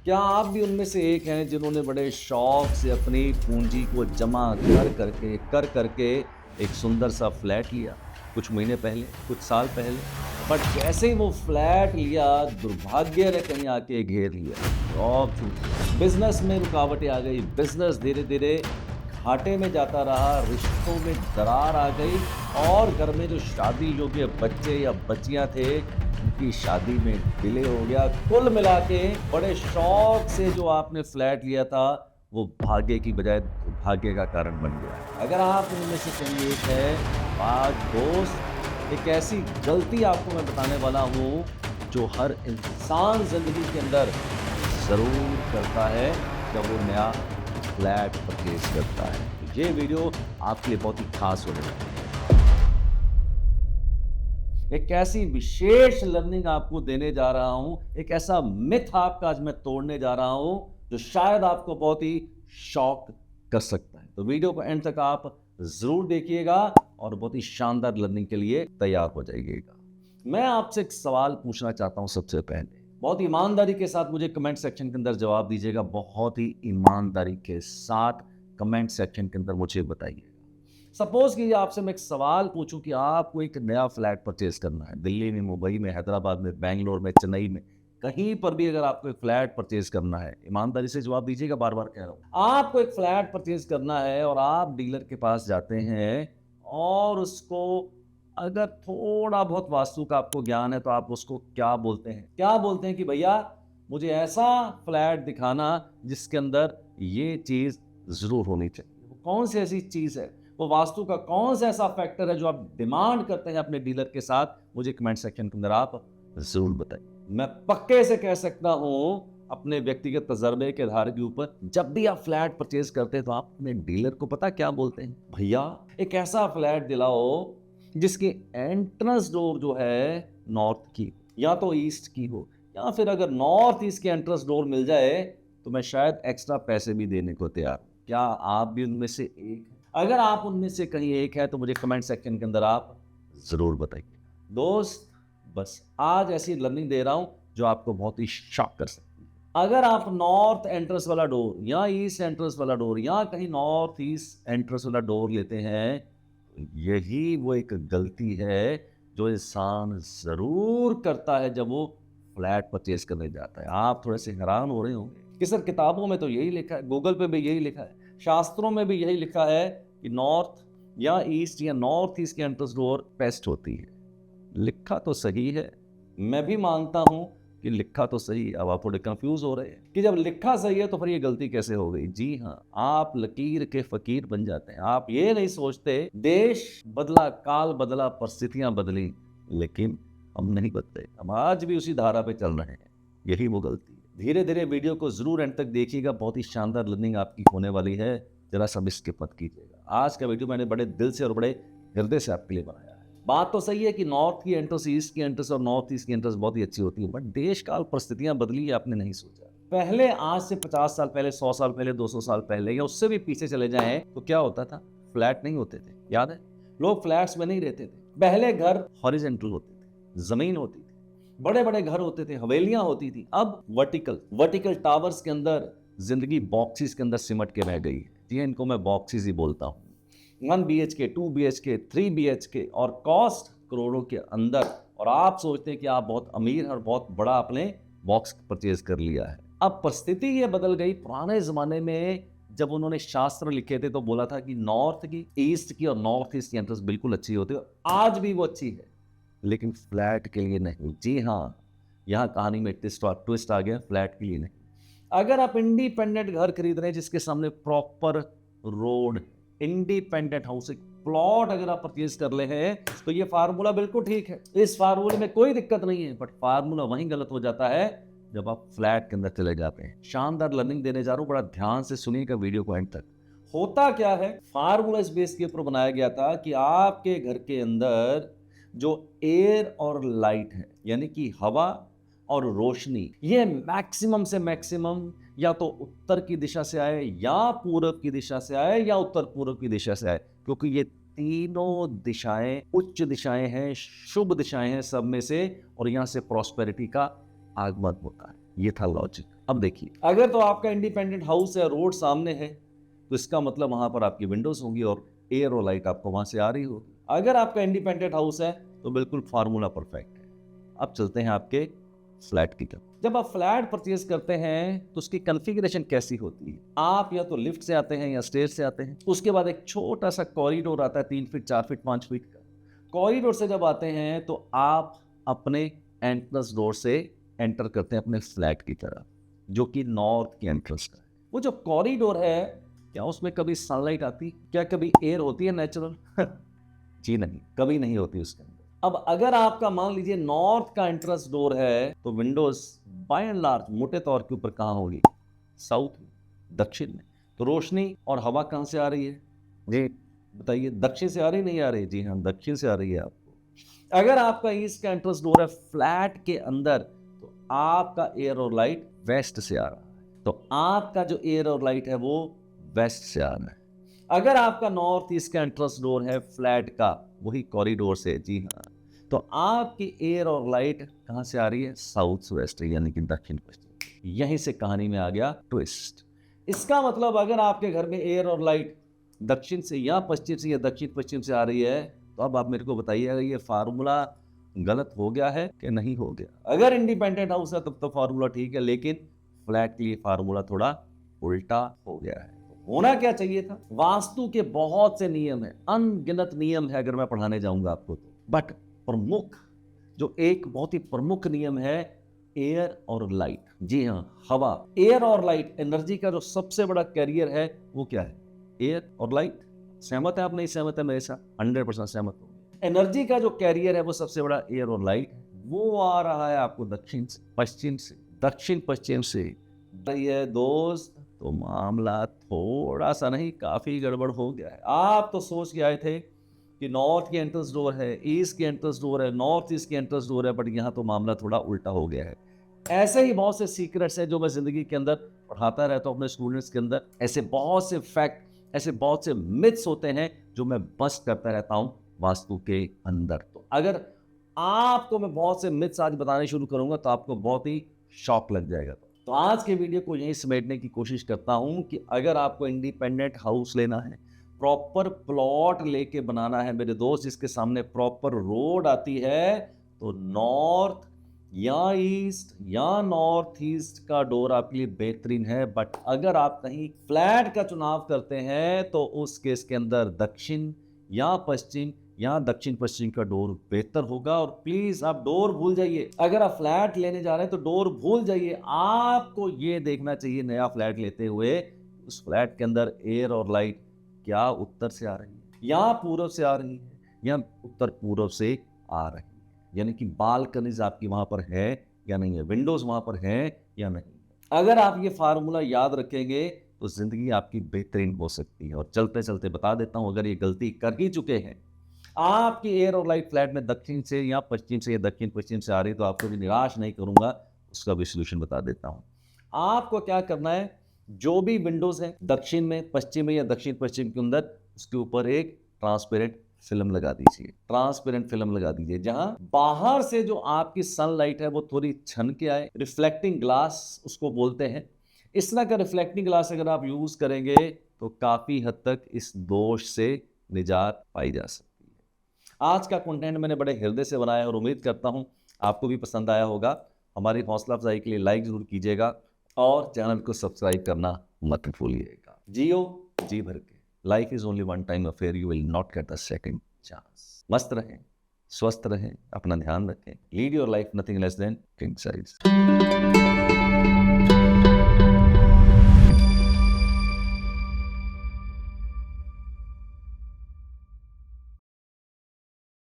क्या आप भी उनमें से एक हैं जिन्होंने बड़े शौक से अपनी पूंजी को जमा कर करके एक सुंदर सा फ्लैट लिया कुछ महीने पहले, कुछ साल पहले। बट जैसे ही वो फ्लैट लिया, दुर्भाग्य ने कहीं आके घेर लिया। जॉब छूटी, बिजनेस में रुकावटें आ गई, बिजनेस धीरे धीरे घाटे में जाता रहा, रिश्तों में दरार आ गई और घर में जो शादी योग्य बच्चे या बच्चियां थे, उनकी शादी में डिले हो गया। कुल मिला के बड़े शौक से जो आपने फ्लैट लिया था, वो भाग्य की बजाय दुर्भाग्य का कारण बन गया। अगर आप उनमें से कोई एक है, आज दोस्त, एक ऐसी गलती आपको मैं बताने वाला हूँ जो हर इंसान जिंदगी के अंदर जरूर करता है जब वो नया फ्लैट परचेज करता है। तो ये वीडियो आपके लिए बहुत ही खास होने वाली है। एक ऐसी विशेष लर्निंग आपको देने जा रहा हूं, एक ऐसा मिथ आपका आज मैं तोड़ने जा रहा हूं जो शायद आपको बहुत ही शॉक कर सकता है। तो वीडियो को एंड तक आप जरूर देखिएगा और बहुत ही शानदार लर्निंग के लिए तैयार हो जाइएगा। मैं आपसे एक सवाल पूछना चाहता हूं। सबसे पहले बहुत ईमानदारी के साथ मुझे कमेंट सेक्शन के अंदर जवाब दीजिएगा। बहुत ही ईमानदारी के साथ कमेंट सेक्शन के अंदर मुझे बताइए। सपोज कीजिए आपसे मैं एक सवाल पूछूं कि आपको एक नया फ्लैट परचेज करना है, दिल्ली में, मुंबई में, हैदराबाद में, बेंगलोर में, चेन्नई में, कहीं पर भी अगर आपको एक फ्लैट परचेज करना है, ईमानदारी से जवाब दीजिएगा, बार बार कह रहा हूं। आपको एक फ्लैट परचेज करना है और आप डीलर के पास जाते हैं और उसको, अगर थोड़ा बहुत वास्तु का आपको ज्ञान है तो आप उसको क्या बोलते हैं? क्या बोलते हैं कि भैया मुझे ऐसा फ्लैट दिखाना जिसके अंदर ये चीज जरूर होनी चाहिए। वो कौन सी ऐसी चीज है, वो वास्तु का कौन सा ऐसा फैक्टर है जो आप डिमांड करते हैं अपने डीलर के साथ? मुझे कमेंट सेक्शन के अंदर आप जरूर बताइए। मैं पक्के से कह सकता हूं अपने व्यक्तिगत तजर्बे के आधार के ऊपर, जब भी आप फ्लैट परचेज करते हैं तो आप अपने डीलर को पता क्या बोलते हैं? भैया एक ऐसा फ्लैट दिलाओ जिसकी एंट्रेंस डोर जो है नॉर्थ की या तो ईस्ट की हो, या फिर अगर नॉर्थ ईस्ट की एंट्रेंस डोर मिल जाए तो मैं शायद एक्स्ट्रा पैसे भी देने को तैयार हूं। क्या आप भी उनमें से एक हैं? अगर आप उनमें से कहीं एक है तो मुझे कमेंट सेक्शन के अंदर आप जरूर बताइए। दोस्त, बस आज ऐसी लर्निंग दे रहा हूं जो आपको बहुत ही शॉक कर सकती है। अगर आप नॉर्थ एंट्रेंस वाला डोर या ईस्ट एंट्रेंस वाला डोर या कहीं नॉर्थ ईस्ट एंट्रेंस वाला डोर लेते हैं, तो यही वो एक गलती है जो इंसान जरूर करता है जब वो फ्लैट परचेज करने जाता है। आप थोड़े से हैरान हो रहे होंगे कि सर किताबों में तो यही लिखा है, गूगल पे भी यही लिखा है, शास्त्रों में भी यही लिखा है कि नॉर्थ या ईस्ट या नॉर्थ ईस्ट की एंट्रेंस डोर बेस्ट होती है। लिखा तो सही है, मैं भी मानता हूं कि लिखा तो सही है। अब आप थोड़े कंफ्यूज हो रहे हैं कि जब लिखा सही है तो फिर ये गलती कैसे हो गई? जी हाँ, आप लकीर के फकीर बन जाते हैं। आप ये नहीं सोचते देश बदला, काल बदला, परिस्थितियां बदली, लेकिन हम नहीं बदले, हम आज भी उसी धारा पे चल रहे हैं। यही वो गलती है। धीरे धीरे वीडियो को जरूर एंड तक देखिएगा, बहुत ही शानदार लर्निंग आपकी होने वाली है। जरा सा स्किप मत कीजिएगा। आज का वीडियो मैंने बड़े दिल से और बड़े हृदय से आपके लिए बनाया है। बात तो सही है कि नॉर्थ की एंट्रेंस, ईस्ट की एंट्रेंस और नॉर्थ ईस्ट की एंट्रेंस बहुत ही अच्छी होती है, बट देश काल परिस्थितियां बदली, आपने नहीं सोचा। पहले आज से 50 साल पहले, 100 साल पहले, 200 साल पहले या उससे भी पीछे चले जाएं तो क्या होता था? फ्लैट नहीं होते थे, याद है? लोग फ्लैट्स में नहीं रहते थे। पहले घर हॉरिजॉन्टल होते थे, जमीन होती थी, बड़े बड़े घर होते थे, हवेलियां होती थी। अब वर्टिकल वर्टिकल टावर्स के अंदर जिंदगी बॉक्सेस के अंदर सिमट के रह गई है। जी, इनको मैं बॉक्सेस ही बोलता हूँ। 1 BHK, 2 BHK, 3 BHK और कॉस्ट करोड़ों के अंदर, और आप सोचते हैं कि आप बहुत अमीर हैं और बहुत बड़ा आपने बॉक्स परचेज कर लिया है। अब परिस्थिति ये बदल गई। पुराने जमाने में जब उन्होंने शास्त्र लिखे थे तो बोला था कि नॉर्थ की, ईस्ट की और नॉर्थ ईस्ट की एंट्रेंस बिल्कुल अच्छी होती है, आज भी वो अच्छी है, लेकिन फ्लैट के लिए नहीं। जी हाँ, यहाँ कहानी में ट्विस्ट आ गया, फ्लैट के लिए नहीं। अगर आप इंडिपेंडेंट घर खरीद रहे हैं जिसके सामने प्रॉपर रोड, इंडिपेंडेंट हाउस, एक प्लॉट अगर आप परचेज कर ले हैं, तो ये फार्मूला बिल्कुल ठीक है, इस फार्मूले में कोई दिक्कत नहीं है। बट फार्मूला वहीं गलत हो जाता है जब आप फ्लैट के अंदर चले जाते हैं। शानदार लर्निंग देने जा रहा हूं, बड़ा ध्यान से सुनिएगा वीडियो को एंड तक। होता क्या है, फार्मूला इस बेस के ऊपर बनाया गया था कि आपके घर के अंदर जो एयर और लाइट है, यानी कि हवा और रोशनी, ये मैक्सिमम से मैक्सिमम या तो उत्तर की दिशा से आए या पूरब की दिशा से आए या उत्तर पूर्व की दिशा से आए, क्योंकि ये तीनों दिशाएं उच्च दिशाएं हैं, शुभ दिशाएं हैं सब में से, और यहां से प्रॉस्पेरिटी का आगमन होता है। ये था लॉजिक। अब देखिए, अगर तो आपका इंडिपेंडेंट हाउस है, रोड सामने है, तो इसका मतलब वहां पर आपकी विंडोज होंगी और एयर और लाइट आपको वहां से आ रही होगी। अगर आपका इंडिपेंडेंट हाउस है तो बिल्कुल फार्मूला परफेक्ट है। अब चलते हैं आपके फ्लैट की तरफ। जब आप फ्लैट परचेज करते हैं तो उसकी कॉन्फ़िगरेशन कैसी होती है? आप या तो लिफ्ट से आते हैं या स्टेयर से आते हैं। उसके बाद एक छोटा सा कॉरिडोर आता है 3 फीट 4 फीट 5 फीट का। कॉरिडोर से जब आते हैं तो आप अपने एंट्रेंस डोर से एंटर करते हैं अपने फ्लैट की तरफ, जो कि नॉर्थ की एंट्रेंस का है। वो जो कॉरिडोर है, क्या उसमें कभी सनलाइट आती? क्या कभी एयर होती है नेचुरल? जी नहीं, कभी नहीं होती उसके अंदर। अब अगर आपका मान लीजिए नॉर्थ का एंट्रेंस डोर है, तो विंडोज बाय एंड लार्ज मोटे तौर के ऊपर कहाँ होगी? साउथ में, दक्षिण में। तो रोशनी और हवा कहाँ से आ रही है? जी बताइए, दक्षिण से आ रही नहीं आ रही? जी हाँ, दक्षिण से आ रही है आपको। अगर आपका ईस्ट का एंट्रेंस डोर है फ्लैट के अंदर, तो आपका एयर और लाइट वेस्ट से आ रहा है। तो आपका जो एयर और लाइट है वो वेस्ट से आ रहा है। अगर आपका नॉर्थ ईस्ट का एंट्रेंस डोर है फ्लैट का, वही कॉरिडोर से, जी हाँ, तो आपकी एयर और लाइट कहां से आ रही है? साउथ वेस्ट, यानी कि दक्षिण पश्चिम। यहीं से कहानी में आ गया ट्विस्ट। इसका मतलब अगर आपके घर में एयर और लाइट दक्षिण से या पश्चिम से या दक्षिण पश्चिम से आ रही है, तो अब आप मेरे को बताइए, ये फार्मूला गलत हो गया है कि नहीं हो गया? अगर इंडिपेंडेंट हाउस है तब तो फार्मूला ठीक है, लेकिन फ्लैट के लिए फार्मूला थोड़ा उल्टा हो गया है। होना क्या चाहिए था? वास्तु के बहुत से नियम है, अनगिनत नियम है अगर मैं पढ़ाने जाऊंगा आपको तो, बट प्रमुख जो एक बहुत ही प्रमुख नियम है, एयर और लाइट। जी हाँ, हवा, एयर और लाइट, एनर्जी का जो सबसे बड़ा कैरियर है वो क्या है? एयर और लाइट। सहमत है आप? नहीं सहमत है मेरे साथ? 100% सहमत हो। एनर्जी का जो कैरियर है वो सबसे बड़ा एयर और लाइट, वो आ रहा है आपको दक्षिण से, पश्चिम से, दक्षिण पश्चिम से। ये दोस्त, तो मामला थोड़ा सा नहीं, काफी गड़बड़ हो गया है। आप तो सोच के आए थे कि नॉर्थ की एंट्रेंस डोर है, ईस्ट की एंट्रेंस डोर है, नॉर्थ ईस्ट की एंट्रेंस डोर है, बट यहाँ तो मामला थोड़ा उल्टा हो गया है। ऐसे ही बहुत से सीक्रेट्स हैं जो मैं जिंदगी के अंदर पढ़ाता रहता हूँ अपने स्टूडेंट्स के अंदर। ऐसे बहुत से फैक्ट, ऐसे बहुत से मिथ्स होते हैं जो मैं बस्ट करता रहता हूँ वास्तु के अंदर। तो अगर आपको मैं बहुत से मिथ्स आज बताने शुरू करूंगा तो आपको बहुत ही शॉक लग जाएगा। तो आज के वीडियो को यहीं समेटने की कोशिश करता हूं कि अगर आपको इंडिपेंडेंट हाउस लेना है, प्रॉपर प्लॉट लेके बनाना है मेरे दोस्त, जिसके सामने प्रॉपर रोड आती है, तो नॉर्थ या ईस्ट या नॉर्थ ईस्ट का डोर आपके लिए बेहतरीन है। बट अगर आप कहीं फ्लैट का चुनाव करते हैं तो उस केस के अंदर दक्षिण या पश्चिम या दक्षिण पश्चिम का डोर बेहतर होगा। और प्लीज आप डोर भूल जाइए, अगर आप फ्लैट लेने जा रहे हैं तो डोर भूल जाइए। आपको ये देखना चाहिए नया फ्लैट लेते हुए, उस फ्लैट के अंदर एयर और लाइट क्या उत्तर से आ रही है या पूर्व से आ रही है या उत्तर पूर्व से आ रही है, यानी कि बालकनीज आपकी वहां पर है या नहीं है, विंडोज वहां पर है या नहीं। अगर आप ये फार्मूला याद रखेंगे तो जिंदगी आपकी बेहतरीन हो सकती है। और चलते चलते बता देता हूं, अगर ये गलती कर ही चुके हैं, आपकी एयर और लाइट फ्लैट में दक्षिण से या पश्चिम से या दक्षिण पश्चिम से आ रही, तो आपको भी निराश नहीं करूंगा, उसका भी सोल्यूशन बता देता हूं। आपको क्या करना है, जो भी विंडोज है दक्षिण में, पश्चिम में या दक्षिण पश्चिम के अंदर, उसके ऊपर एक ट्रांसपेरेंट फिल्म लगा दीजिए। ट्रांसपेरेंट फिल्म लगा दीजिए जहां बाहर से जो आपकी सनलाइट है वो थोड़ी छन के आए। रिफ्लेक्टिंग ग्लास उसको बोलते हैं। इस तरह का रिफ्लेक्टिंग ग्लास अगर आप यूज करेंगे तो काफी हद तक इस दोष से निजात पाई जा सकती है। आज का कंटेंट मैंने बड़े हृदय से बनाया और उम्मीद करता हूं आपको भी पसंद आया होगा। हमारी हौसला अफजाई के लिए लाइक जरूर कीजिएगा और चैनल को सब्सक्राइब करना मत भूलिएगा। जियो जी भर के। Life is only one time affair, you will not get a second chance. मस्त रहें, स्वस्थ रहें, अपना ध्यान रखें। Lead your life nothing less than king size.